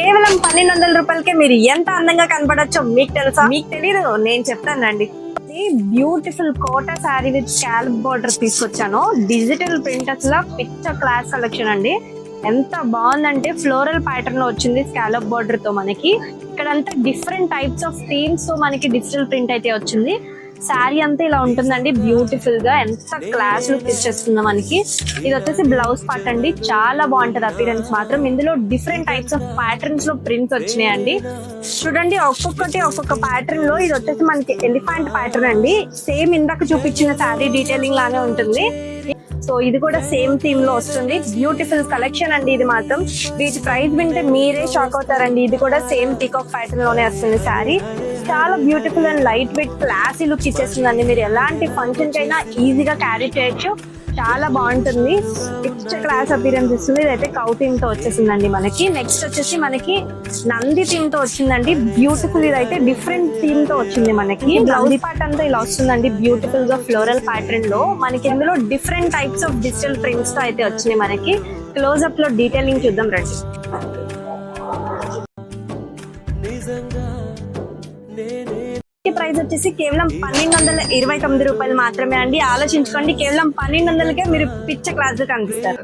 కేవలం 1200 రూపాయలకే మీరు ఎంత అందంగా కనపడచ్చో మీకు తెలుసా? మీకు తెలీదు, నేను చెప్తానండి. Beautiful Kota sari with scallop border తీసుకొచ్చాను. డిజిటల్ ప్రింటర్స్ లా పిచ్చ క్లాస్ కలెక్షన్ అండి. ఎంత బాగుందంటే ఫ్లోరల్ ప్యాటర్న్ లో వచ్చింది స్కాలప్ బోర్డర్ తో. మనకి ఇక్కడంతా డిఫరెంట్ టైప్స్ ఆఫ్ థీమ్స్ తో మనకి డిజిటల్ ప్రింట్ అయితే వచ్చింది. శారీ అంతా ఇలా ఉంటుందండి, బ్యూటిఫుల్ గా ఎంత క్లాస్ లుక్ ఇచ్చేస్తుందో మనకి. ఇది వచ్చేసి బ్లౌజ్ పార్ట్ అండి, చాలా బాగుంటది అపీరెన్స్ మాత్రం. ఇందులో డిఫరెంట్ టైప్స్ ఆఫ్ ప్యాటర్న్స్ లో ప్రింట్స్ వచ్చినాయండి. చూడండి, ఒక్కొక్క ప్యాటర్న్ లో. ఇది వచ్చేసి మనకి ఎలిఫెంట్ ప్యాటర్న్ అండి, సేమ్ ఇందాక చూపించిన శారీ డీటెయిలింగ్ లానే ఉంటుంది. సో ఇది కూడా సేమ్ థీమ్ లో వస్తుంది. బ్యూటిఫుల్ కలెక్షన్ అండి ఇది మాత్రం. వీటి ప్రైస్ వింటే మీరే షాక్ అవుతారండి. ఇది కూడా సేమ్ పీకాక్ ప్యాటర్న్ లోనే వస్తుంది శారీ. చాలా beautiful and light weight classy look ఇచ్చేస్తుందండి. మీరు ఎలాంటి ఫంక్షన్ కైనా ఈజీగా క్యారీ చేయొచ్చు. చాలా బాగుంటుంది, పిక్చ క్లాస్ అపీరెన్స్ ఇస్తుంది. ఇదైతే కౌ థీమ్ తో వచ్చేసిందండి మనకి. నెక్స్ట్ వచ్చేసి మనకి నంది థీమ్ తో వచ్చిందండి, బ్యూటిఫుల్. ఇదైతే డిఫరెంట్ థీమ్ తో వచ్చింది మనకి. బ్లౌజ్ పార్ట్ అంతా ఇలా వస్తుందండి, బ్యూటిఫుల్ గా ఫ్లోరల్ ప్యాటర్న్ లో. మనకి ఇందులో different types of digital prints తో అయితే వచ్చినాయి మనకి. క్లోజ్ అప్ లో డీటెయిలింగ్ చూద్దాం రండి. ప్రైస్ వచ్చేసి కేవలం 1229 రూపాయలు మాత్రమే అండి. ఆలోచించుకోండి, కేవలం 1200కే మీరు పిచ్చ క్లాస్ కనిపిస్తారు.